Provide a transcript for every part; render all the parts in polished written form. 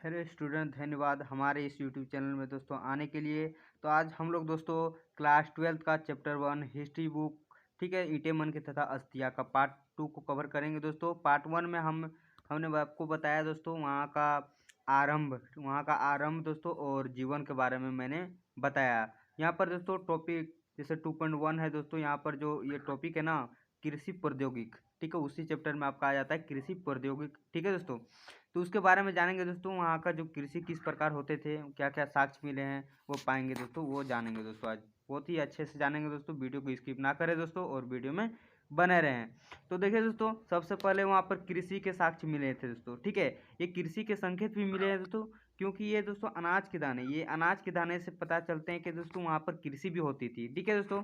Hello student, धन्यवाद हमारे इस यूट्यूब चैनल में दोस्तों आने के लिए। तो आज हम लोग दोस्तों क्लास 12 का चैप्टर 1 हिस्ट्री बुक, ठीक है, ईटेमन के तथा अस्तिया का पार्ट 2 को कवर करेंगे दोस्तों। पार्ट 1 में हमने आपको बताया दोस्तों वहाँ का आरंभ दोस्तों और जीवन के बारे में मैंने बताया। यहाँ पर दोस्तों टॉपिक जैसे 2.1 है दोस्तों, यहाँ पर जो ये टॉपिक है ना, कृषि प्रौद्योगिक, ठीक है, उसी चैप्टर में आपका आ जाता है कृषि प्रौद्योगिक, ठीक है दोस्तों। तो उसके बारे में जानेंगे दोस्तों, वहाँ का जो कृषि किस प्रकार होते थे, क्या क्या साक्ष्य मिले हैं वो पाएंगे दोस्तों, वो जानेंगे दोस्तों। आज बहुत ही अच्छे से जानेंगे दोस्तों, वीडियो को स्किप ना करें दोस्तों और वीडियो में बने रहें। तो देखिए दोस्तों, सबसे पहले वहाँ पर कृषि के साक्ष्य मिले थे दोस्तों, ठीक है। ये कृषि के संकेत भी मिले हैं दोस्तों, क्योंकि ये दोस्तों अनाज के दाने से पता चलते हैं कि दोस्तों वहाँ पर कृषि भी होती थी, ठीक है दोस्तों।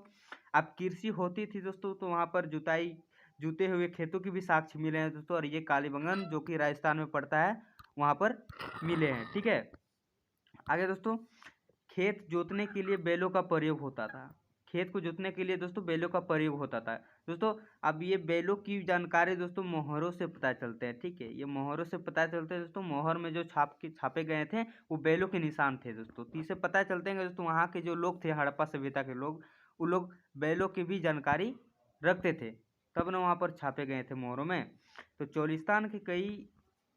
अब कृषि होती थी दोस्तों तो वहाँ पर जुते हुए खेतों की भी साक्ष्य मिले हैं दोस्तों, और ये कालीबंगन जो कि राजस्थान में पड़ता है वहाँ पर मिले हैं, ठीक है। आगे दोस्तों, खेत जोतने के लिए बैलों का प्रयोग होता था। खेत को जोतने के लिए दोस्तों बैलों का प्रयोग होता था दोस्तों। अब ये बैलों की जानकारी दोस्तों मोहरों से पता चलते हैं, ठीक है। ये मोहरों से पता चलते हैं दोस्तों, मोहर में जो छापे गए थे वो बैलों के निशान थे दोस्तों। तो इससे पता चलते हैं दोस्तों, वहाँ के जो लोग थे हड़प्पा सभ्यता के लोग, वो लोग बैलों की भी जानकारी रखते थे, तब ना वहाँ पर छापे गए थे मोहरों में। तो चोलिस्तान के कई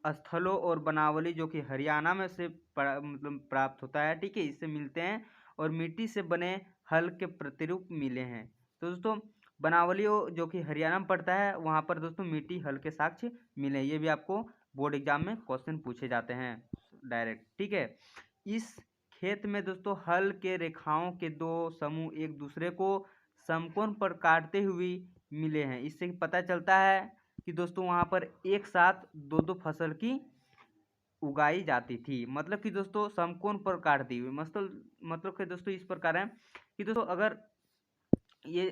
स्थलों और बनावली जो कि हरियाणा में से मतलब प्राप्त होता है, ठीक है, इससे मिलते हैं। और मिट्टी से बने हल के प्रतिरूप मिले हैं। तो दोस्तों बनावलियों जो कि हरियाणा में पड़ता है, वहाँ पर दोस्तों मिट्टी हल के साक्ष्य मिले हैं। ये भी आपको बोर्ड एग्जाम में क्वेश्चन पूछे जाते हैं डायरेक्ट, ठीक है। इस खेत में दोस्तों हल के रेखाओं के दो समूह एक दूसरे को समकोण पर काटते हुए मिले हैं। इससे पता चलता है कि दोस्तों वहाँ पर एक साथ दो दो फसल की उगाई जाती थी। मतलब कि दोस्तों समकोण पर काटती हुई, मतलब कि दोस्तों इस प्रकार है कि दोस्तों अगर ये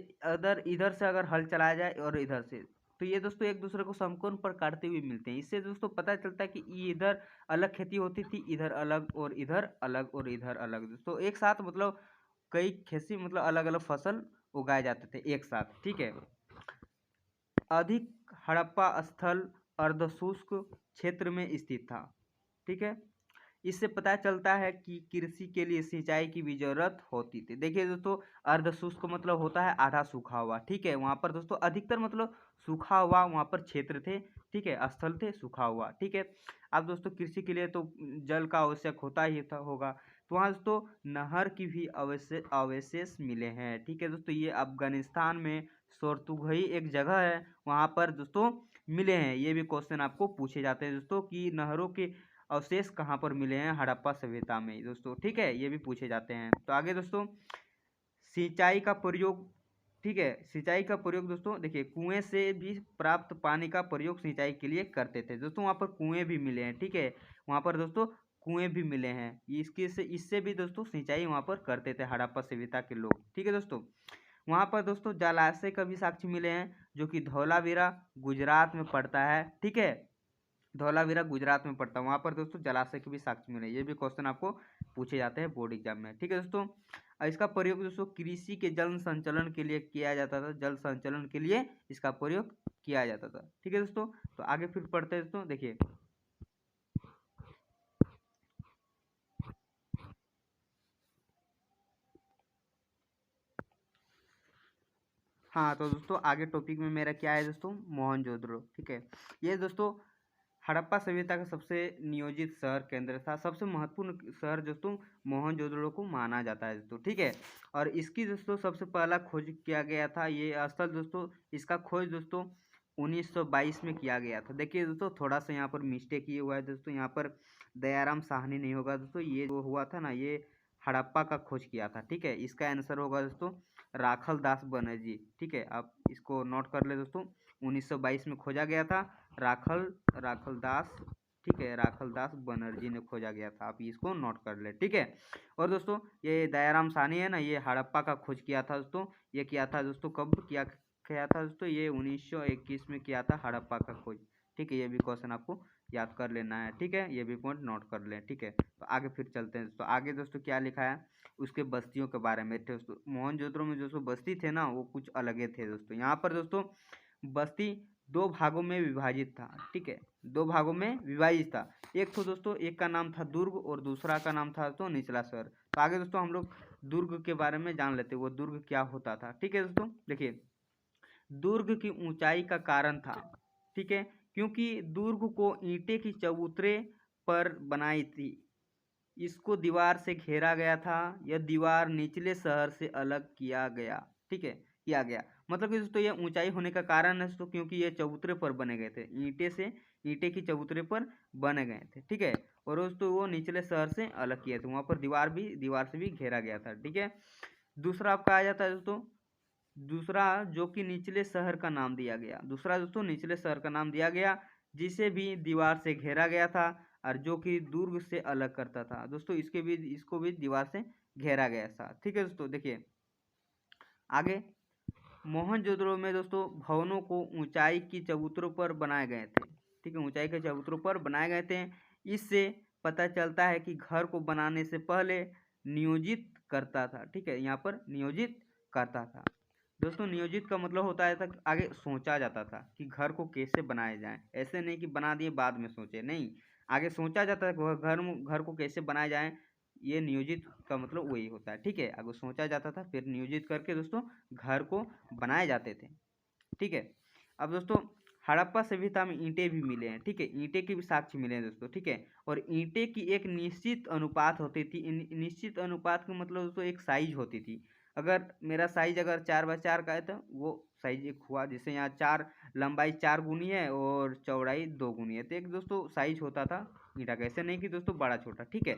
इधर से अगर हल चलाया जाए और इधर से, तो ये दोस्तों एक दूसरे को समकोण पर काटते हुए मिलते हैं। इससे दोस्तों पता चलता है कि ये इधर अलग खेती होती थी, इधर अलग और इधर अलग और इधर अलग दोस्तों, एक साथ मतलब कई खेती मतलब अलग अलग फसल उगाए जाते थे एक साथ, ठीक है। अधिक हड़प्पा स्थल अर्धशुष्क क्षेत्र में स्थित था, ठीक है। इससे पता चलता है कि कृषि के लिए सिंचाई की भी जरूरत होती थी। देखिए दोस्तों, अर्धशुष्क मतलब होता है आधा सूखा हुआ, ठीक है। वहाँ पर दोस्तों अधिकतर मतलब सूखा हुआ वहाँ पर क्षेत्र थे, ठीक है, स्थल थे सूखा हुआ, ठीक है। अब दोस्तों कृषि के लिए तो जल का आवश्यक होता ही था होगा, तो वहाँ दोस्तों नहर की भी अवशेष मिले हैं, ठीक है दोस्तों। ये अफगानिस्तान में सोरतुगई एक जगह है, वहाँ पर दोस्तों मिले हैं। ये भी क्वेश्चन आपको पूछे जाते हैं दोस्तों कि नहरों के अवशेष कहाँ पर मिले हैं, हड़प्पा सभ्यता में दोस्तों, ठीक है, ये भी पूछे जाते हैं। तो आगे दोस्तों सिंचाई का प्रयोग, ठीक है, सिंचाई का प्रयोग दोस्तों देखिए कुएं से भी प्राप्त पानी का प्रयोग सिंचाई के लिए करते थे दोस्तों। वहाँ पर कुएं भी मिले हैं, ठीक है, वहाँ पर दोस्तों कुएं भी मिले हैं। इससे भी दोस्तों सिंचाई वहाँ पर करते थे हड़प्पा सभ्यता के लोग, ठीक है दोस्तों। वहाँ पर दोस्तों जलाशय का भी साक्ष्य मिले हैं, जो कि धौलावीरा गुजरात में पड़ता है, ठीक है। धौलावीरा गुजरात में पड़ता है, वहाँ पर दोस्तों जलाशय के भी साक्ष्य मिले। ये भी क्वेश्चन आपको पूछे जाते हैं बोर्ड एग्जाम में, ठीक है दोस्तों। इसका प्रयोग दोस्तों कृषि के जल संचलन के लिए किया जाता था, जल संचलन के लिए इसका प्रयोग किया जाता था, ठीक है दोस्तों। तो आगे फिर पढ़ते हैं दोस्तों, देखिए हाँ, तो दोस्तों आगे टॉपिक में मेरा क्या है दोस्तों, मोहनजोदड़ो, ठीक है। ये दोस्तों हड़प्पा सभ्यता का सबसे नियोजित शहर केंद्र था, सबसे महत्वपूर्ण शहर दोस्तों मोहनजोदड़ो को माना जाता है दोस्तों, ठीक है। और इसकी दोस्तों सबसे पहला खोज किया गया था, ये स्थल दोस्तों, इसका खोज दोस्तों 1922 में किया गया था। देखिए दोस्तों थोड़ा सा यहाँ पर मिस्टेक ये हुआ है दोस्तों, यहाँ पर दयाराम साहनी नहीं होगा दोस्तों, ये जो हुआ था ना, ये हड़प्पा का खोज किया था, ठीक है। इसका आंसर होगा दोस्तों राखल दास बनर्जी, ठीक है, आप इसको नोट कर ले दोस्तों। 1922 में खोजा गया था, राखल दास, ठीक है, राखल दास बनर्जी ने खोजा गया था, आप इसको नोट कर ले, ठीक है। और दोस्तों ये दयाराम साहनी है ना, ये हड़प्पा का खोज किया था दोस्तों। ये किया था दोस्तों, कब किया था दोस्तों, ये 1921 में किया था हड़प्पा का खोज, ठीक है। ये भी क्वेश्चन आपको याद कर लेना है, ठीक है, ये भी पॉइंट नोट कर लें, ठीक है। तो आगे फिर चलते हैं दोस्तों, आगे दोस्तों क्या लिखा है उसके बस्तियों के बारे में दोस्तों। मोहनजोदड़ो में दोस्तों बस्ती थे ना, वो कुछ अलग थे दोस्तों। यहाँ पर दोस्तों बस्ती दो भागों में विभाजित था। ठीक है, दो भागों में विभाजित था। एक तो दोस्तों एक का नाम था दुर्ग और दूसरा का नाम था तो निचला शहर। तो आगे दोस्तों हम लोग दुर्ग के बारे में जान लेते हैं, वो दुर्ग क्या होता था। ठीक है दोस्तों, देखिए दुर्ग की ऊंचाई का कारण था, ठीक है, क्योंकि दुर्ग को ईंटे की चबूतरे पर बनाई थी, इसको दीवार से घेरा गया था, यह दीवार निचले शहर से अलग किया गया। ठीक है, किया गया मतलब कि दोस्तों यह ऊंचाई होने का कारण है दोस्तों, क्योंकि ये चबूतरे पर बने गए थे, ईंटे की चबूतरे पर बने गए थे। ठीक है, और दोस्तों वो निचले शहर से अलग किए थे, वहां पर दीवार से भी घेरा गया था। ठीक है, दूसरा आपका आ जाता है दोस्तों, दूसरा जो कि निचले शहर का नाम दिया गया, दूसरा दोस्तों निचले शहर का नाम दिया गया, जिसे भी दीवार से घेरा गया था और जो कि दुर्ग से अलग करता था दोस्तों, इसको भी दीवार से घेरा गया था। ठीक है दोस्तों, देखिए आगे मोहनजोदड़ो में दोस्तों भवनों को ऊंचाई की चबूतरों पर बनाए गए थे। ठीक है, ऊंचाई के चबूतरों पर बनाए गए थे। इससे पता चलता है कि घर को बनाने से पहले नियोजित करता था। ठीक है, यहाँ पर नियोजित करता था दोस्तों, नियोजित का मतलब होता है था आगे सोचा जाता था कि घर को कैसे बनाया जाए, ऐसे नहीं कि बना दिए बाद में सोचे, नहीं, आगे सोचा जाता था घर को कैसे बनाया जाए, ये नियोजित का मतलब वही होता है। ठीक है, आगे सोचा जाता था फिर नियोजित करके दोस्तों घर को बनाए जाते थे। ठीक है, अब दोस्तों हड़प्पा सभ्यता में ईंटें भी मिले हैं। ठीक है, ईंटे के भी साक्ष्य मिले हैं दोस्तों। ठीक है, और ईंटे की एक निश्चित अनुपात होती थी, निश्चित अनुपात का मतलब दोस्तों एक साइज होती थी। अगर मेरा साइज अगर 4x4 का है तो वो साइज एक हुआ, जैसे यहाँ चार लंबाई 4 गुनी है और चौड़ाई 2 गुनी है, तो एक दोस्तों साइज होता था ईंटा का, ऐसे नहीं कि दोस्तों बड़ा छोटा। ठीक है,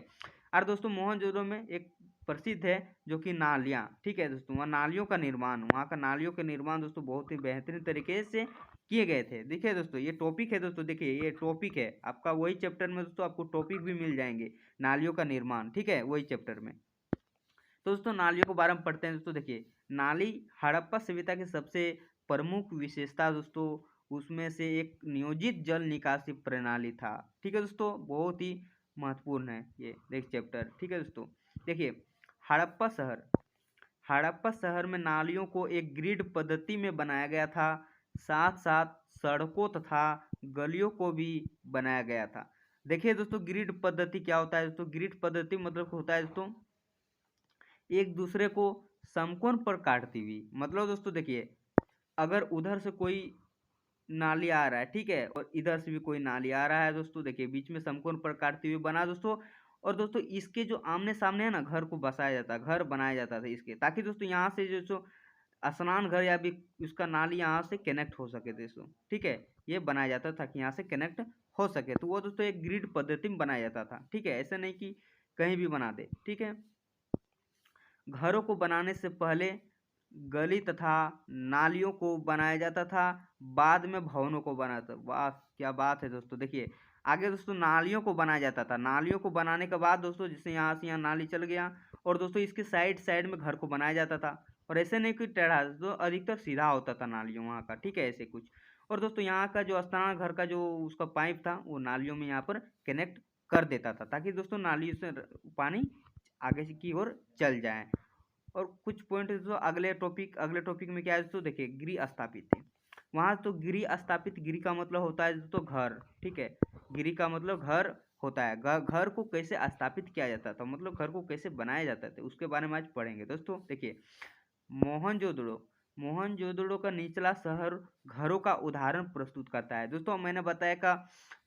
और दोस्तों मोहनजोदड़ो में एक प्रसिद्ध है जो कि नालियाँ। ठीक है दोस्तों, वहाँ का नालियों का निर्माण दोस्तों बहुत ही बेहतरीन तरीके से किए गए थे। देखिए दोस्तों ये टॉपिक है दोस्तों, देखिए ये टॉपिक है आपका, वही चैप्टर में दोस्तों आपको टॉपिक भी मिल जाएंगे, नालियों का निर्माण। ठीक है, वही चैप्टर में। तो दोस्तों नालियों के बारे में पढ़ते हैं दोस्तों, देखिए नाली हड़प्पा सभ्यता की सबसे प्रमुख विशेषता दोस्तों, उसमें से एक नियोजित जल निकासी प्रणाली था। ठीक है दोस्तों, बहुत ही महत्वपूर्ण है ये देख चैप्टर। ठीक है दोस्तों, देखिए हड़प्पा शहर, हड़प्पा शहर में नालियों को एक ग्रिड पद्धति में बनाया गया था, साथ साथ सड़कों तथा गलियों को भी बनाया गया था। देखिए दोस्तों ग्रिड पद्धति क्या होता है दोस्तों, ग्रिड पद्धति मतलब होता है दोस्तों एक दूसरे को समकोण पर काटती हुई, मतलब दोस्तों देखिए अगर उधर से कोई नाली आ रहा है, ठीक है, और इधर से भी कोई नाली आ रहा है दोस्तों, देखिए बीच में समकोण पर काटती हुई बना दोस्तों, और दोस्तों इसके जो आमने सामने है ना घर को बसाया जाता है, घर बनाया जाता था इसके, ताकि दोस्तों यहाँ से जो स्नान घर या भी उसका नाली यहाँ से कनेक्ट हो सके दोस्तों। ठीक है, ये बनाया जाता था कि यहाँ से कनेक्ट हो सके, तो वो दोस्तों एक ग्रिड पद्धति में बनाया जाता था। ठीक है, ऐसे नहीं कि कहीं भी बना दे। ठीक है, घरों को बनाने से पहले गली तथा नालियों को बनाया जाता था, बाद में भवनों को बनाया था। वाह क्या बात है दोस्तों, देखिए आगे दोस्तों नालियों को बनाया जाता था, नालियों को बनाने के बाद दोस्तों जैसे यहाँ से यहाँ नाली चल गया, और दोस्तों इसके साइड साइड में घर को बनाया जाता था, और ऐसे नहीं कि टेढ़ा, तो अधिकतर सीधा होता था नालियों वहाँ का। ठीक है, ऐसे कुछ, और दोस्तों यहाँ का जो स्नान घर का जो उसका पाइप था वो नालियों में यहाँ पर कनेक्ट कर देता था, ताकि दोस्तों नाली से पानी आगे की ओर चल जाए। और कुछ पॉइंट जो अगले टॉपिक में क्या है दोस्तों, देखिए गृह स्थापित है वहाँ, तो गृह स्थापित, गृह का मतलब होता है दोस्तों घर। ठीक है, गृह का मतलब घर होता है, घर को कैसे स्थापित किया जाता था, मतलब घर को कैसे बनाया जाता था, उसके बारे में आज पढ़ेंगे दोस्तों। देखिए मोहनजोदड़ो, मोहनजोदड़ो का निचला शहर घरों का उदाहरण प्रस्तुत करता है दोस्तों। मैंने बताया का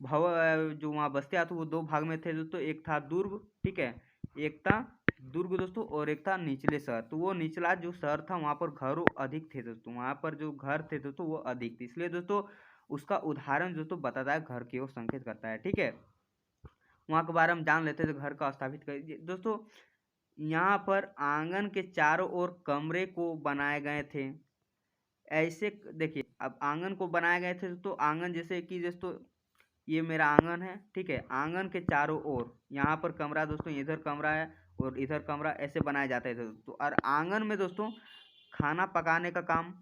जो वहाँ बस्तियाँ थी वो दो भाग में थे दोस्तों, एक था दुर्ग, ठीक है, एक था दुर्ग दोस्तों, और एक था निचले शहर। तो वो निचला जो शहर था वहाँ पर घरों अधिक थे दोस्तों, वहाँ पर जो घर थे दोस्तों वो अधिक थे, इसलिए दोस्तों उसका उदाहरण दोस्तों बताता है, घर की ओर संकेत करता है। ठीक है, वहाँ के बारे में जान लेते हैं, घर का स्थापित कर दोस्तों, यहाँ पर आंगन के चारों ओर कमरे को बनाए गए थे। ऐसे देखिए अब आंगन को बनाए गए थे तो आंगन जैसे कि दोस्तों ये मेरा आंगन है, ठीक है, आंगन के चारों ओर यहाँ पर कमरा दोस्तों, इधर कमरा है और इधर कमरा, ऐसे बनाए जाते थे दोस्तों। और आंगन में दोस्तों खाना पकाने का काम,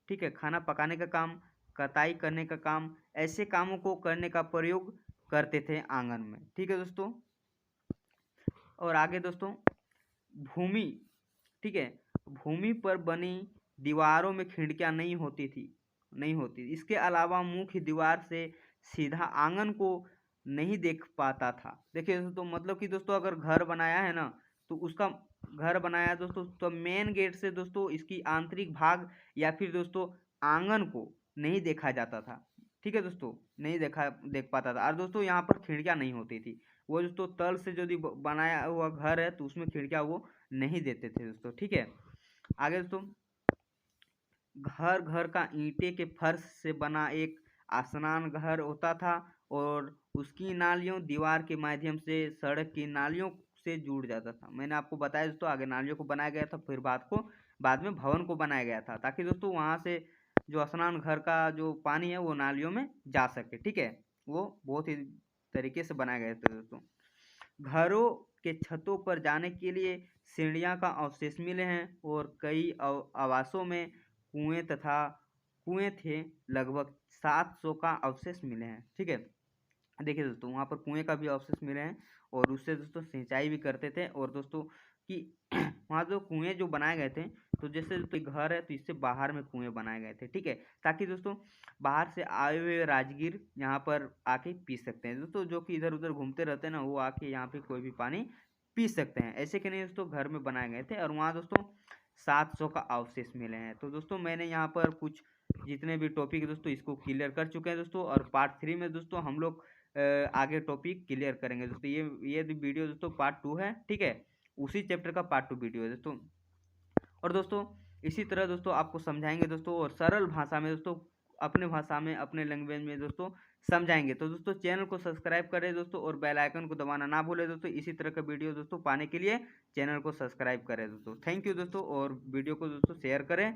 ठीक है, खाना पकाने का काम, कटाई करने का काम, ऐसे कामों को करने का प्रयोग करते थे आंगन में। ठीक है दोस्तों, और आगे दोस्तों भूमि, ठीक है, भूमि पर बनी दीवारों में खिड़कियां नहीं होती थी, नहीं होती। इसके अलावा मुख्य दीवार से सीधा आंगन को नहीं देख पाता था। देखिए दोस्तों, मतलब कि दोस्तों अगर घर बनाया है ना, तो उसका घर बनाया दोस्तों, तो मेन गेट से दोस्तों इसकी आंतरिक भाग या फिर दोस्तों आंगन को नहीं देखा जाता था। ठीक है दोस्तों, नहीं देख पाता था। और दोस्तों यहाँ पर खिड़कियाँ नहीं होती थी। वो दोस्तों तल से यदि बनाया हुआ घर है तो उसमें खिड़कियाँ वो नहीं देते थे दोस्तों। ठीक है, आगे दोस्तों, घर घर का ईंटे के फर्श से बना एक स्नान घर होता था और उसकी नालियों दीवार के माध्यम से सड़क की नालियों से जुड़ जाता था। मैंने आपको बताया दोस्तों, आगे नालियों को बनाया गया था, फिर बाद में भवन को बनाया गया था, ताकि दोस्तों वहाँ से जो स्नान घर का जो पानी है वो नालियों में जा सके। ठीक है, वो बहुत ही तरीके से बनाया गया था दोस्तों। घरों के छतों पर जाने के लिए सीढ़ियाँ का अवशेष मिले हैं और कई आवासों में कुएं थे। लगभग 700 का अवशेष मिले हैं। ठीक है, देखिए दोस्तों, वहाँ पर कुएं का भी अवशेष मिले हैं और उससे दोस्तों सिंचाई भी करते थे। और दोस्तों कि वहाँ जो कुएं जो बनाए गए थे, तो जैसे तो घर है तो इससे बाहर में कुएं बनाए गए थे। ठीक है, ताकि दोस्तों बाहर से आए हुए राजगीर यहाँ पर आके पी सकते हैं दोस्तों, जो कि इधर उधर घूमते रहते हैं ना, वो आके यहाँ पे कोई भी पानी पी सकते हैं। ऐसे के नहीं दोस्तों घर में बनाए गए थे। और वहाँ दोस्तों 700 का अवशेष मिले हैं। तो दोस्तों मैंने यहाँ पर कुछ जितने भी टॉपिक दोस्तों इसको क्लियर कर चुके हैं दोस्तों, और पार्ट 3 में दोस्तों हम लोग आगे टॉपिक क्लियर करेंगे दोस्तों। ये वीडियो दोस्तों पार्ट 2 है। ठीक है, उसी चैप्टर का पार्ट 2 वीडियो है दोस्तों। और दोस्तों इसी तरह दोस्तों आपको समझाएंगे दोस्तों, और सरल भाषा में दोस्तों, अपने भाषा में, अपने लैंग्वेज में दोस्तों समझाएंगे। तो दोस्तों चैनल को सब्सक्राइब करें दोस्तों, और बेल आइकन को दबाना ना भूलें दोस्तों। इसी तरह का वीडियो दोस्तों पाने के लिए चैनल को सब्सक्राइब करें दोस्तों। थैंक यू दोस्तों, और वीडियो को दोस्तों शेयर करें।